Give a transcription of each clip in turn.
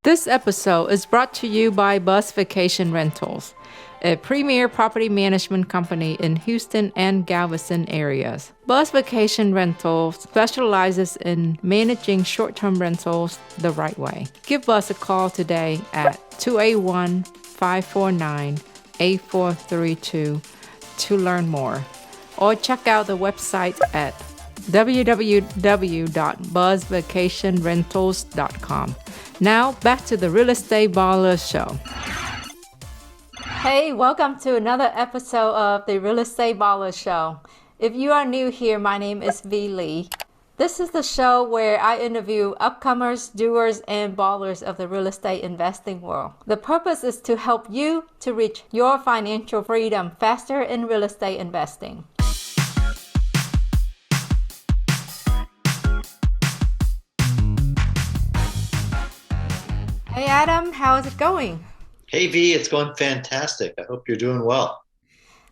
This episode is brought to you by Bus Vacation Rentals, a premier property management company in Houston and Galveston areas. Bus Vacation Rentals specializes in managing short-term rentals the right way. Give Bus a call today at 281-549-8432 to learn more, or check out the website at www.buzzvacationrentals.com. Now, back to the Real Estate Ballers show. Hey, welcome to another episode of the Real Estate Ballers show. If you are new here, my name is Vee Lee. This is the show where I interview upcomers, doers, and ballers of the real estate investing world. The purpose is to help you to reach your financial freedom faster in real estate investing. Hey Adam, how is it going? Hey V, it's going fantastic. I hope you're doing well.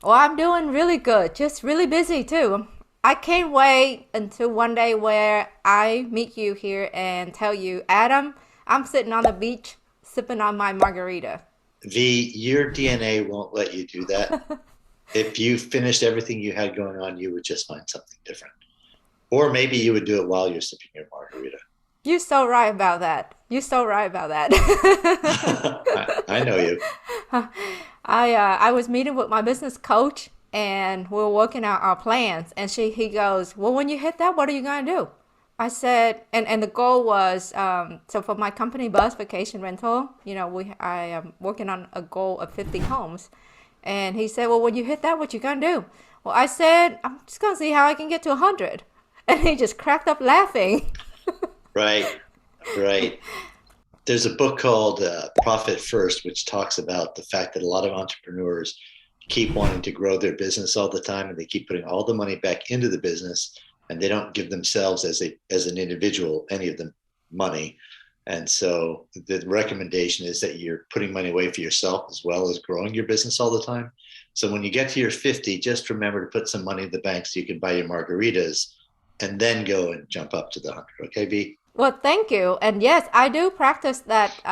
Well, I'm doing really good, just really busy too. I can't wait until one day where I meet you here and tell you, Adam, I'm sitting on the beach sipping on my margarita. V, your DNA won't let you do that. If you finished everything you had going on, you would just find something different. Or maybe you would do it while you're sipping your margarita. You're so right about that. You're so right about that. I know you. I was meeting with my business coach and we were working out our plans. And he goes, well, when you hit that, what are you going to do? I said, and the goal was, so for my company, Bus Vacation Rental, I am working on a goal of 50 homes. And he said, well, when you hit that, what you going to do? Well, I said, I'm just going to see how I can get to 100. And he just cracked up laughing. Right. There's a book called Profit First, which talks about the fact that a lot of entrepreneurs keep wanting to grow their business all the time, and they keep putting all the money back into the business, and they don't give themselves as an individual any of the money. And so the recommendation is that you're putting money away for yourself as well as growing your business all the time. So when you get to your 50, just remember to put some money in the bank so you can buy your margaritas and then go and jump up to the 100. Okay, V? Well, thank you. And yes, I do practice that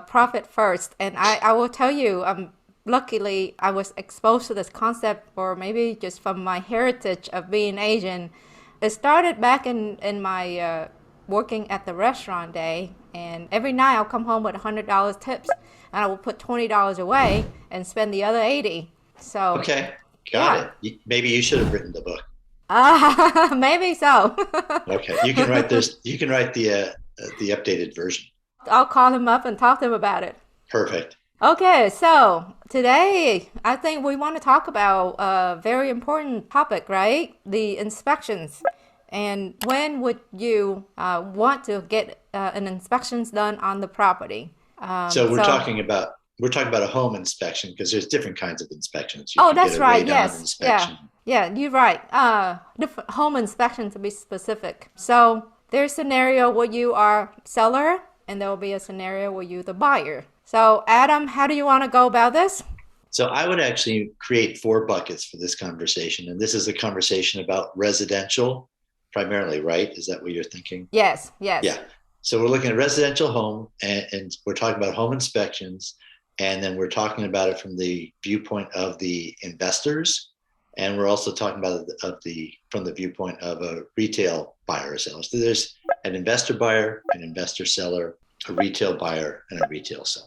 profit first. And I will tell you, luckily, I was exposed to this concept, or maybe just from my heritage of being Asian. It started back in my working at the restaurant day. And every night I'll come home with $100 tips. And I will put $20 away and spend the other 80. So okay, got it. Maybe you should have written the book. Maybe so. Okay, you can write this. You can write the updated version. I'll call him up and talk to him about it. Perfect. Okay, so today I think we want to talk about a very important topic, right? The inspections. And when would you want to get an inspections done on the property? So we're talking about a home inspection, because there's different kinds of inspections. Oh, that's right. Yes. Yeah, you're right. Different home inspection to be specific. So there's a scenario where you are seller, and there will be a scenario where you're the buyer. So Adam, how do you want to go about this? So I would actually create 4 buckets for this conversation. And this is a conversation about residential primarily, right? Is that what you're thinking? Yes. Yeah. So we're looking at residential home, and we're talking about home inspections. And then we're talking about it from the viewpoint of the investors. And we're also talking about it from the viewpoint of a retail buyer or seller. So there's an investor buyer, an investor seller, a retail buyer, and a retail seller.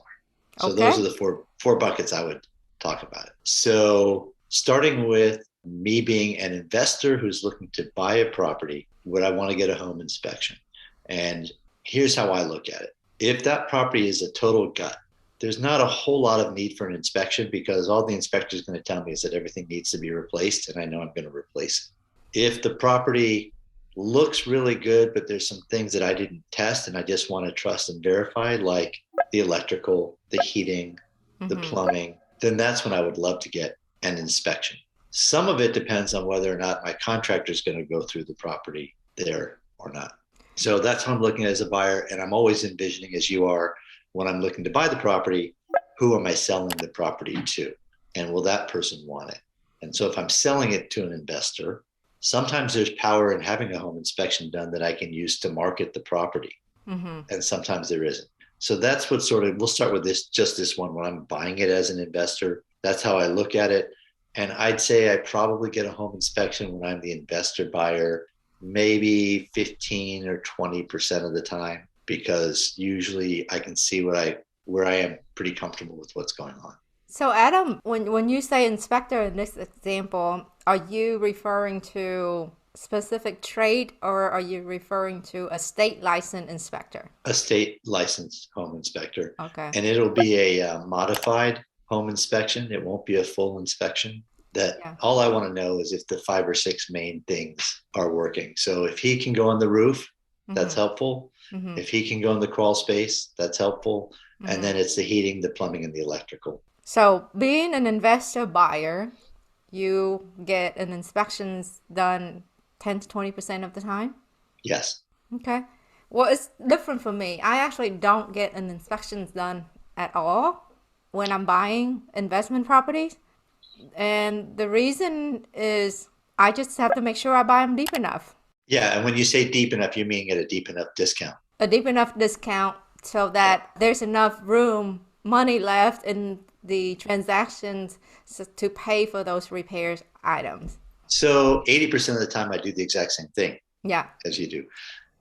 So Those are the four buckets I would talk about. So starting with me being an investor who's looking to buy a property, would I want to get a home inspection? And here's how I look at it. If that property is a total gut, there's not a whole lot of need for an inspection, because all the inspector is going to tell me is that everything needs to be replaced, and I know I'm going to replace it. If the property looks really good, but there's some things that I didn't test and I just want to trust and verify, like the electrical, the heating, the plumbing, then that's when I would love to get an inspection. Some of it depends on whether or not my contractor is going to go through the property there or not. So that's how I'm looking at it as a buyer, and I'm always envisioning, as you are, when I'm looking to buy the property, who am I selling the property to? And will that person want it? And so if I'm selling it to an investor, sometimes there's power in having a home inspection done that I can use to market the property. And sometimes there isn't. So that's what sort of, we'll start with this one when I'm buying it as an investor. That's how I look at it. And I'd say I probably get a home inspection when I'm the investor buyer, maybe 15 or 20% of the time, because usually I can see where I am pretty comfortable with what's going on. So, Adam, when you say inspector in this example, are you referring to specific trade or are you referring to a state licensed inspector? A state licensed home inspector, Okay. and it'll be a modified home inspection. It won't be a full inspection. That Yeah. all I want to know is if the 5 or 6 main things are working. So if he can go on the roof, that's Mm-hmm. helpful. Mm-hmm. If he can go in the crawl space, that's helpful. And Mm-hmm. then it's the heating, the plumbing, and the electrical. So, being an investor buyer, you get an inspections done 10 to 20% of the time. Yes. Okay. Well, it's different for me. I actually don't get an inspections done at all when I'm buying investment properties. And the reason is I just have to make sure I buy them deep enough. Yeah. And when you say deep enough, you mean at a deep enough discount. A deep enough discount so Yeah. that there's enough room, money left in the transactions to pay for those repairs items. So 80% of the time, I do the exact same thing Yeah. as you do.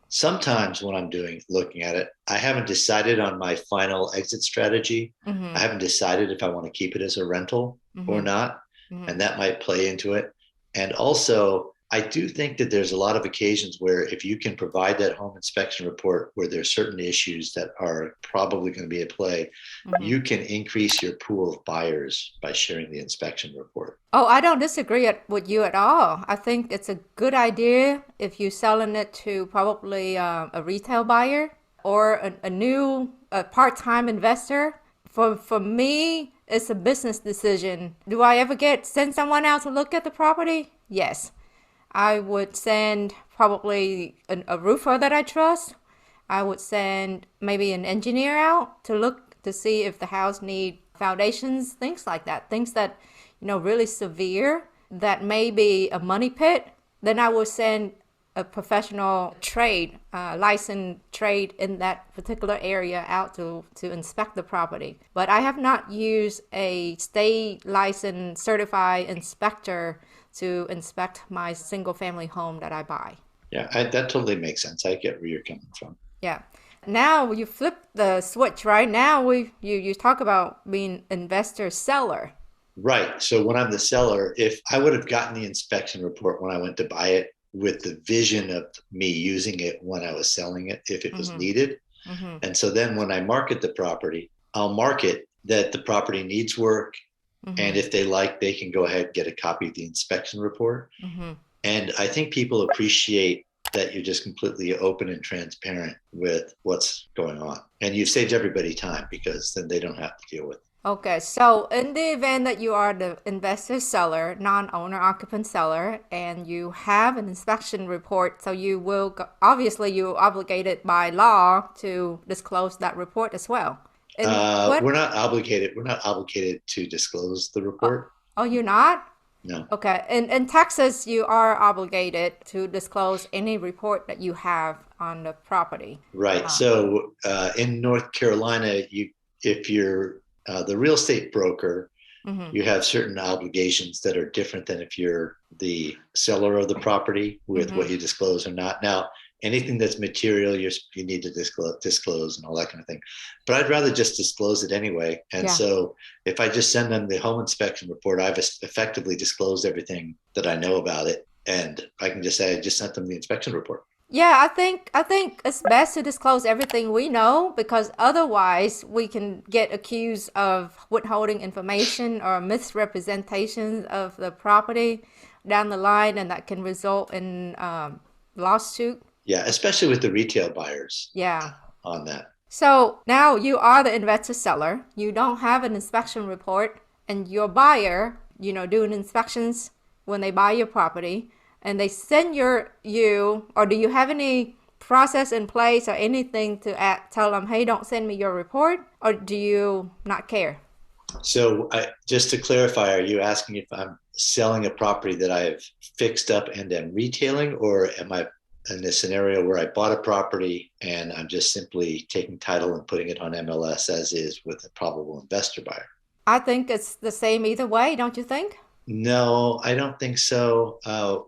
Sometimes when I'm looking at it, I haven't decided on my final exit strategy. I Mm-hmm. haven't decided if I want to keep it as a rental or Mm-hmm. not. Mm-hmm. And that might play into it. And also, I do think that there's a lot of occasions where if you can provide that home inspection report where there's certain issues that are probably going to be at play, Mm-hmm. you can increase your pool of buyers by sharing the inspection report. Oh, I don't disagree with you at all. I think it's a good idea if you're selling it to probably a retail buyer or a new part-time investor. For me, it's a business decision. Do I ever send someone out to look at the property? Yes. I would send probably a roofer that I trust. I would send maybe an engineer out to look to see if the house need foundations, things like that, things that really severe that may be a money pit. Then I would send a professional trade, licensed trade in that particular area out to inspect the property. But I have not used a state licensed certified inspector to inspect my single family home that I buy. Yeah, that totally makes sense. I get where you're coming from. Yeah. Now you flip the switch, right? Now you talk about being investor seller. Right. So when I'm the seller, if I would have gotten the inspection report when I went to buy it with the vision of me using it when I was selling it, if it was Mm-hmm. needed. Mm-hmm. And so then when I market the property, I'll market that the property needs work. And Mm-hmm. if they like, they can go ahead and get a copy of the inspection report. Mm-hmm. And I think people appreciate that you're just completely open and transparent with what's going on. And you've saved everybody time because then they don't have to deal with it. Okay, so in the event that you are the investor seller, non-owner occupant seller, and you have an inspection report, so you will obviously you're obligated by law to disclose that report as well. And what? We're not obligated. We're not obligated to disclose the report. Oh, you're not? No. Okay. In Texas, you are obligated to disclose any report that you have on the property. Right. Uh, So in North Carolina, if you're the real estate broker, mm-hmm. you have certain obligations that are different than if you're the seller of the property with Mm-hmm. what you disclose or not. Now, anything that's material, you need to disclose and all that kind of thing. But I'd rather just disclose it anyway. And Yeah. so if I just send them the home inspection report, I've effectively disclosed everything that I know about it. And I can just say I just sent them the inspection report. Yeah, I think it's best to disclose everything we know because otherwise we can get accused of withholding information or misrepresentations of the property down the line, and that can result in lawsuit. Yeah, especially with the retail buyers Yeah. on that. So now you are the investor seller. You don't have an inspection report, and your buyer, doing inspections when they buy your property, and they send you, or do you have any process in place or anything to tell them, hey, don't send me your report, or do you not care? So just to clarify, are you asking if I'm selling a property that I've fixed up and am retailing, or am I in a scenario where I bought a property and I'm just simply taking title and putting it on MLS as is with a probable investor buyer. I think it's the same either way, don't you think? No, I don't think so.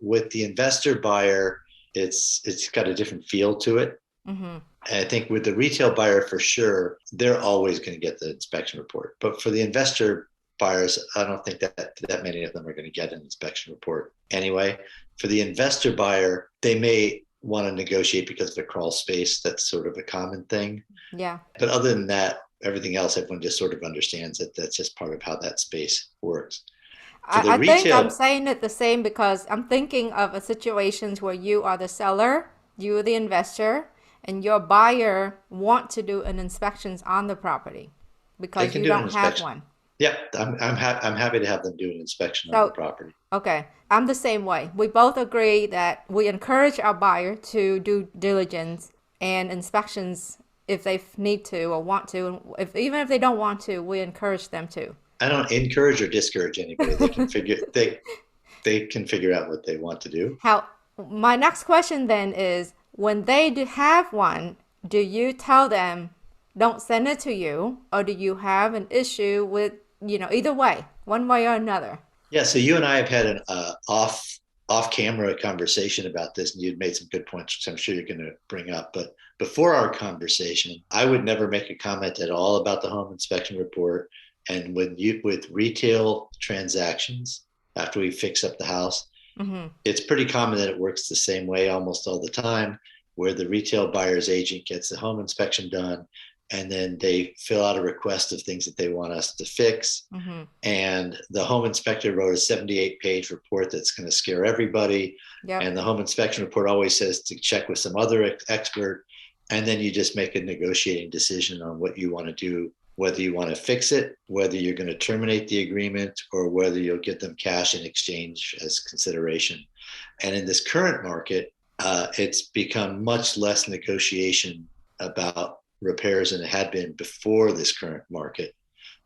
With the investor buyer, it's got a different feel to it. Mm-hmm. And I think with the retail buyer, for sure, they're always going to get the inspection report. But for the investor buyers, I don't think that many of them are going to get an inspection report anyway. For the investor buyer, they may want to negotiate because of the crawl space. That's sort of a common thing. Yeah. But other than that, everything else, everyone just sort of understands that that's just part of how that space works. For the I think I'm retail, saying it the same because I'm thinking of a situations where you are the seller, you are the investor, and your buyer want to do an inspections on the property they because can you do an don't have inspection. one. Yeah, I'm happy to have them do an inspection on the So, property. okay, I'm the same way. We both agree that we encourage our buyer to do diligence and inspections if they need to or want to. And if even if they don't want to, we encourage them to. I don't encourage or discourage anybody. They can figure out what they want to do. How my next question then is when they do have one, do you tell them don't send it to you or do you have an issue with, either way, one way or another? Yeah, so you and I have had an off camera conversation about this, and you'd made some good points, which I'm sure you're going to bring up. But before our conversation, I would never make a comment at all about the home inspection report. And with retail transactions, after we fix up the house, Mm-hmm. it's pretty common that it works the same way almost all the time, where the retail buyer's agent gets the home inspection done, and then they fill out a request of things that they want us to fix. Mm-hmm. And the home inspector wrote a 78-page report that's going to scare everybody. Yep. And the home inspection report always says to check with some other expert. And then you just make a negotiating decision on what you want to do, whether you want to fix it, whether you're going to terminate the agreement, or whether you'll give them cash in exchange as consideration. And in this current market, it's become much less negotiation about repairs than it had been before this current market.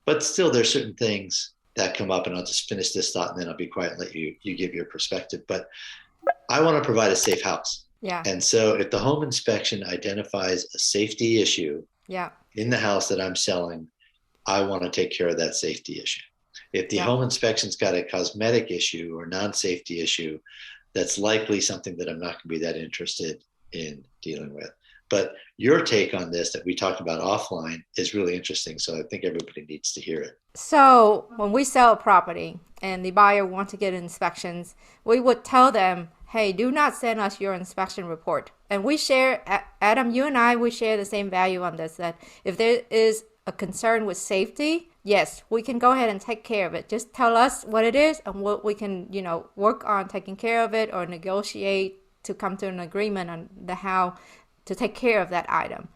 But still, there's certain things that come up, and I'll just finish this thought and then I'll be quiet and let you give your perspective. But I want to provide a safe house. Yeah. And so if the home inspection identifies a safety issue Yeah. in the house that I'm selling, I want to take care of that safety issue. If the Yeah. home inspection's got a cosmetic issue or non-safety issue, that's likely something that I'm not going to be that interested in dealing with. But your take on this that we talked about offline is really interesting. So I think everybody needs to hear it. So when we sell a property and the buyer wants to get inspections, we would tell them, hey, do not send us your inspection report. And we share, Adam, you and I, we share the same value on this, that if there is a concern with safety, yes, we can go ahead and take care of it. Just tell us what it is and what we can, work on taking care of it or negotiate to come to an agreement on the how to take care of that item.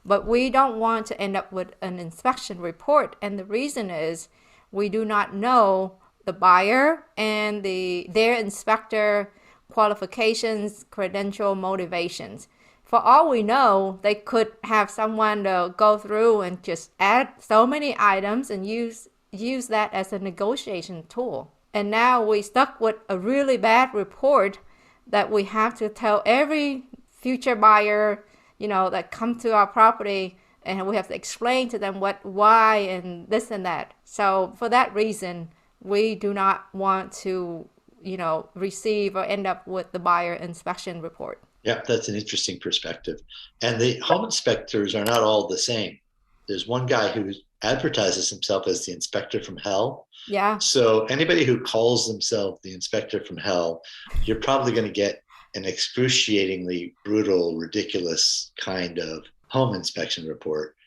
But we don't want to end up with an inspection report. And the reason is we do not know the buyer and their inspector qualifications, credential, motivations. For all we know, they could have someone to go through and just add so many items and use that as a negotiation tool. And now we stuck with a really bad report that we have to tell every future buyer, that come to our property, and we have to explain to them why, and this and that. So for that reason, we do not want to, receive or end up with the buyer inspection report. Yeah, that's an interesting perspective. And the home inspectors are not all the same. There's one guy who advertises himself as the inspector from hell. Yeah. So anybody who calls themselves the inspector from hell, you're probably going to get an excruciatingly brutal, ridiculous kind of home inspection report.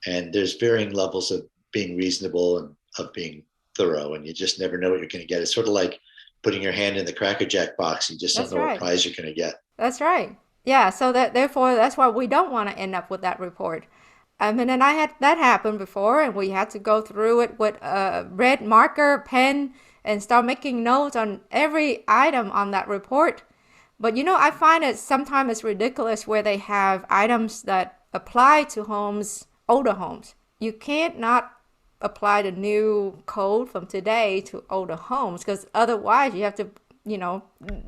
And there's varying levels of being reasonable and of being thorough, and you just never know what you're going to get. It's sort of like putting your hand in the Cracker Jack box. You just don't That's know what right. prize you're going to get. That's right. Yeah, so therefore that's why we don't want to end up with that report. And I had that happen before, and we had to go through it with a red marker pen and start making notes on every item on that report. But I find it sometimes it's ridiculous where they have items that apply to older homes. You can't not apply the new code from today to older homes because otherwise you have to,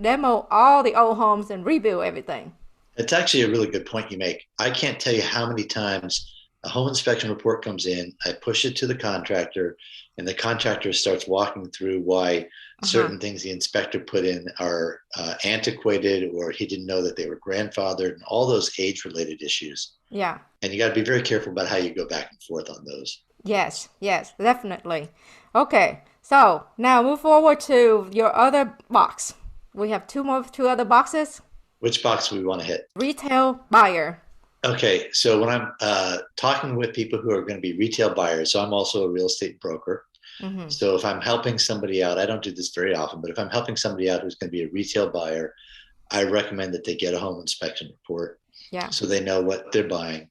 demo all the old homes and rebuild everything. It's actually a really good point you make. I can't tell you how many times a home inspection report comes in, I push it to the contractor, and the contractor starts walking through why Uh-huh. certain things the inspector put in are antiquated, or he didn't know that they were grandfathered, and all those age related issues. Yeah. And you got to be very careful about how you go back and forth on those. Yes, yes, definitely. Okay, so now move forward to your other box. We have two other boxes. Which box do we want to hit? Retail buyer. Okay, so when I'm talking with people who are going to be retail buyers, so I'm also a real estate broker. Mm-hmm. So if I'm helping somebody out, I don't do this very often, but if I'm helping somebody out who's going to be a retail buyer, I recommend that they get a home inspection report Yeah. so they know what they're buying.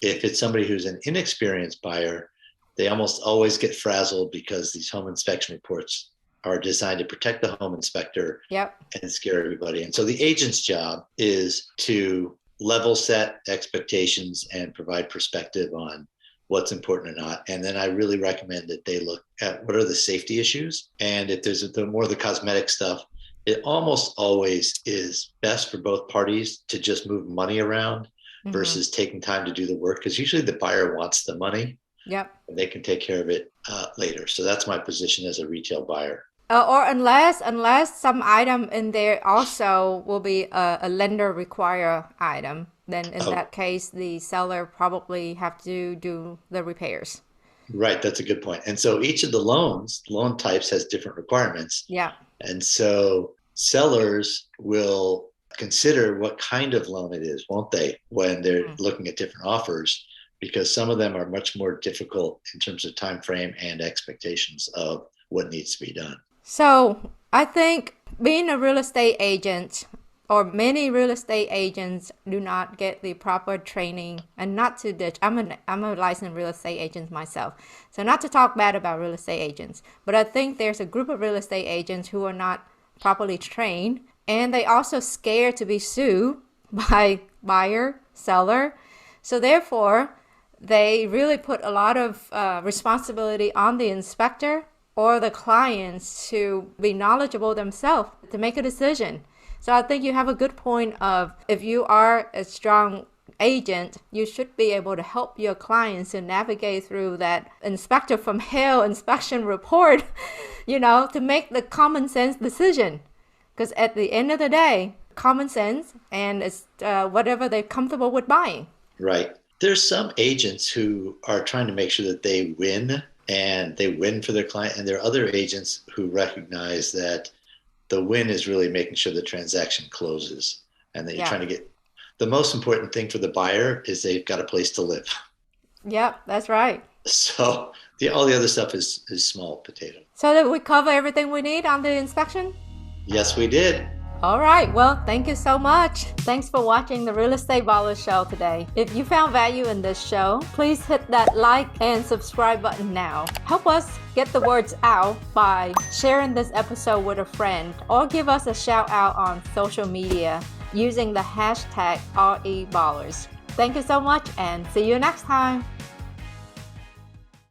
If it's somebody who's an inexperienced buyer, they almost always get frazzled because these home inspection reports are designed to protect the home inspector Yep. and scare everybody. And so the agent's job is to level set expectations and provide perspective on what's important or not. And then I really recommend that they look at what are the safety issues. And if there's the more of the cosmetic stuff, it almost always is best for both parties to just move money around Mm-hmm. versus taking time to do the work, because usually the buyer wants the money Yep. and they can take care of it later. So that's my position as a retail buyer. Or unless some item in there also will be a lender require item, then in Oh, that case the seller probably have to do the repairs. right. That's a good point. And so each of the loan types has different requirements. Yeah. And so sellers will consider what kind of loan it is, won't they, when they're Mhm. looking at different offers, because some of them are much more difficult in terms of time frame and expectations of what needs to be done. So I think being a real estate agent or many real estate agents do not get the proper training and not to ditch. I'm a licensed real estate agent myself. So not to talk bad about real estate agents, but I think there's a group of real estate agents who are not properly trained and they also scared to be sued by buyer, seller. So therefore, they really put a lot of responsibility on the inspector or the clients to be knowledgeable themselves to make a decision. So I think you have a good point of if you are a strong agent, you should be able to help your clients to navigate through that inspector from hell inspection report, to make the common sense decision. Because at the end of the day, common sense and it's whatever they're comfortable with buying. Right. There's some agents who are trying to make sure that they win and they win for their client. And there are other agents who recognize that the win is really making sure the transaction closes and that you're Yeah. trying to get the most important thing for the buyer is they've got a place to live. Yep, that's right. So all the other stuff is small potato. So that we cover everything we need on the inspection? Yes, we did. All right. Well, thank you so much. Thanks for watching the Real Estate Baller Show today. If you found value in this show, please hit that like and subscribe button now. Help us get the words out by sharing this episode with a friend or give us a shout out on social media using the hashtag REBallers. Thank you so much and see you next time.